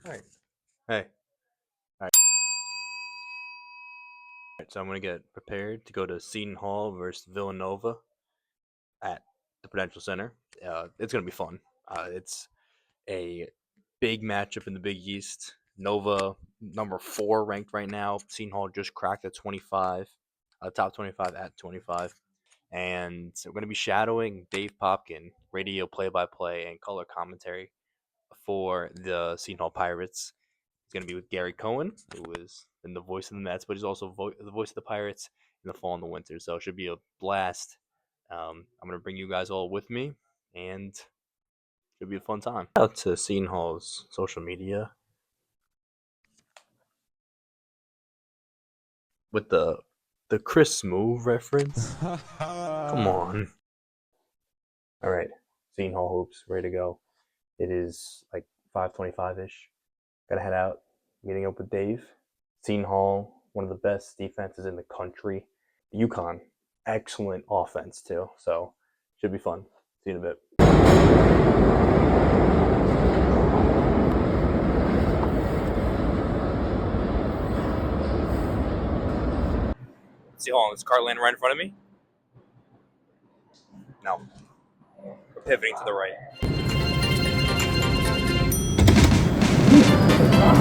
All right. Hey. All right. So I'm gonna get prepared to go to Seton Hall versus Villanova at the Prudential Center. It's gonna be fun. It's a big matchup in the Big East. Nova number 4 ranked right now. Seton Hall just cracked at 25, top 25 at 25, and we're gonna be shadowing Dave Popkin, radio play-by-play and color commentary for the Seton Hall Pirates. He's going to be with Gary Cohen, who is in the voice of the Mets, but he's also the voice of the Pirates in the fall and the winter. So it should be a blast. I'm going to bring you guys all with me, and it should be a fun time. Out to Seton Hall's social media with the Chris Smoove reference. Come on. All right, Seton Hall hoops ready to go. It is like 5:25ish. Gotta head out, meeting up with Dave. Seton Hall, one of the best defenses in the country. UConn, excellent offense too. So should be fun. See you in a bit. See, hold on, is car landing right in front of me? No. We're pivoting to the right.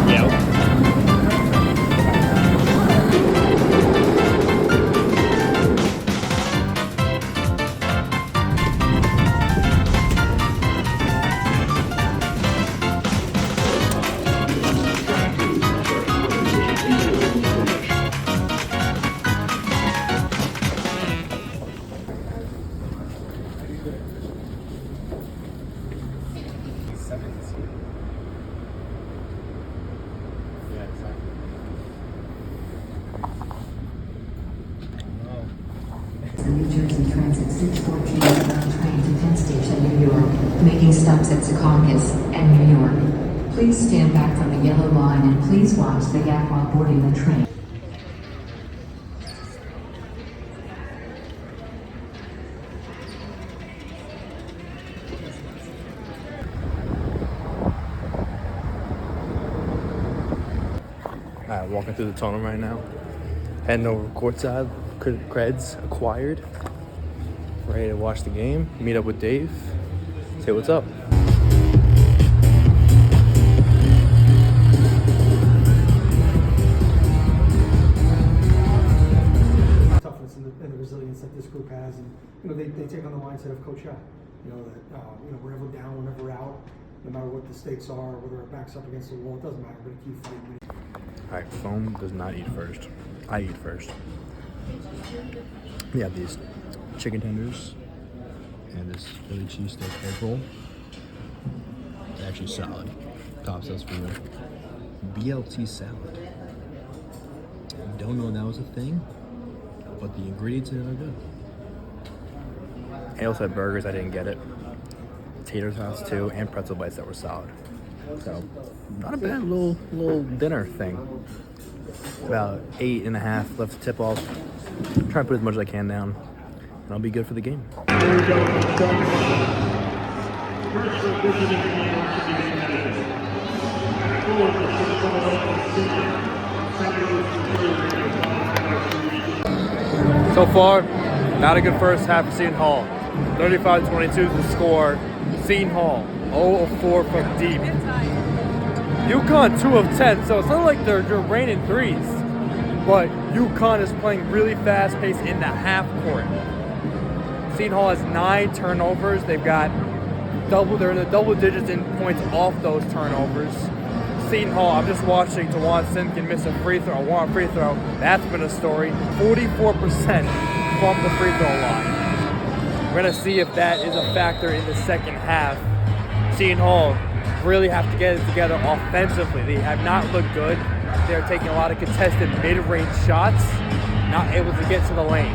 Yeah. New Jersey Transit 614 bound train to Penn Station, New York, making stops at Secaucus and New York. Please stand back from the yellow line and please watch the gap while boarding the train. All right, walking through the tunnel right now. Heading over courtside. Creds acquired. Ready to watch the game. Meet up with Dave. Say what's up. Toughness and the resilience that this group has, and they take on the mindset of Coach Shaq. That we're never down, we're never out, no matter what the stakes are, whether our back's up against the wall, it doesn't matter. We're gonna keep fighting. All right, Foam does not eat first. I eat first. We have these chicken tenders and this Philly cheesesteak egg roll. It's actually solid. Tops us for BLT salad. Don't know that was a thing, but the ingredients in it are good. I also had burgers. I didn't get it. Tater tots too, and pretzel bites that were solid. So not a bad little dinner thing. About 8.5 left to tip off. Try to put as much as I can down, and I'll be good for the game. So far, not a good first half for Seton Hall. 35-22 is the score. Seton Hall 0 of 4 from deep. UConn 2 of 10, so it's not like they're raining threes, but UConn is playing really fast pace in the half court. Seton Hall has 9 turnovers. They're in the double digits in points off those turnovers. Seton Hall, I'm just watching Tawan Simpkin miss a free throw, one free throw. That's been a story. 44% from the free throw line. We're gonna see if that is a factor in the second half. Seton Hall really have to get it together offensively. They have not looked good. They're taking a lot of contested mid-range shots, not able to get to the lane.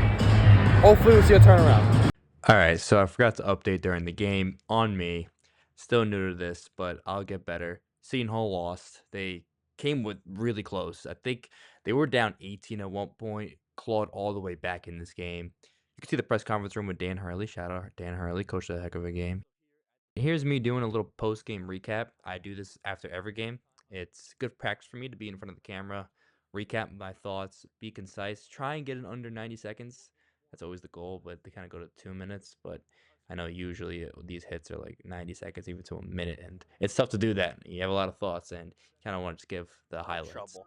Hopefully we'll see a turnaround. All right, so I forgot to update during the game. On me. Still new to this, but I'll get better. Seton Hall lost. They came with really close. I think they were down 18 at one point, clawed all the way back in this game. You can see the press conference room with Dan Hurley. Shout out Dan Hurley, coached a heck of a game. Here's me doing a little post-game recap. I do this after every game. It's good practice for me to be in front of the camera, recap my thoughts, be concise, try and get it under 90 seconds. That's always the goal, but they kind of go to 2 minutes. But I know usually these hits are like 90 seconds, even to a minute, and it's tough to do that. You have a lot of thoughts, and you kind of want to just give the highlights. Trouble.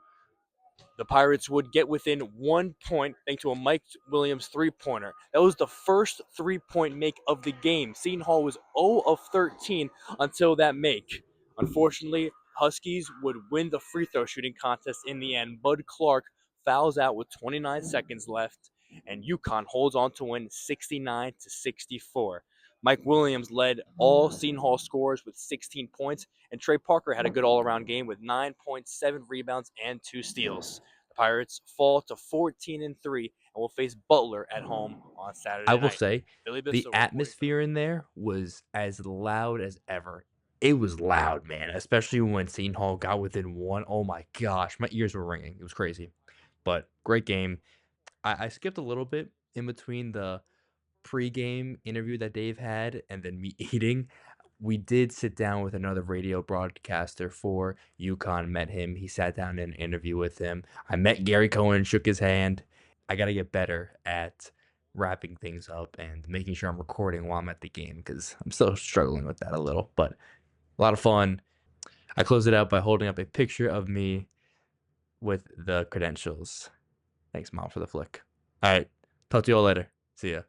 The Pirates would get within 1 point thanks to a Mike Williams three-pointer. That was the first three-point make of the game. Seton Hall was 0 of 13 until that make. Unfortunately, Huskies would win the free throw shooting contest in the end. Bud Clark fouls out with 29 seconds left, and UConn holds on to win 69-64. Mike Williams led all Seton Hall scorers with 16 points, and Trey Parker had a good all-around game with 9.7 rebounds and 2 steals. The Pirates fall to 14-3 and will face Butler at home on Saturday I night. will say Billy the Bissell reporting for atmosphere in there was as loud as ever. It was loud, man, especially when Seton Hall got within one. Oh my gosh, my ears were ringing. It was crazy. But great game. I skipped a little bit in between the pregame interview that Dave had and then me eating. We did sit down with another radio broadcaster for UConn, met him. He sat down in an interview with him. I met Gary Cohen, shook his hand. I got to get better at wrapping things up and making sure I'm recording while I'm at the game because I'm still struggling with that a little, but a lot of fun. I closed it out by holding up a picture of me with the credentials. Thanks, Mom, for the flick. All right. Talk to you all later. See ya.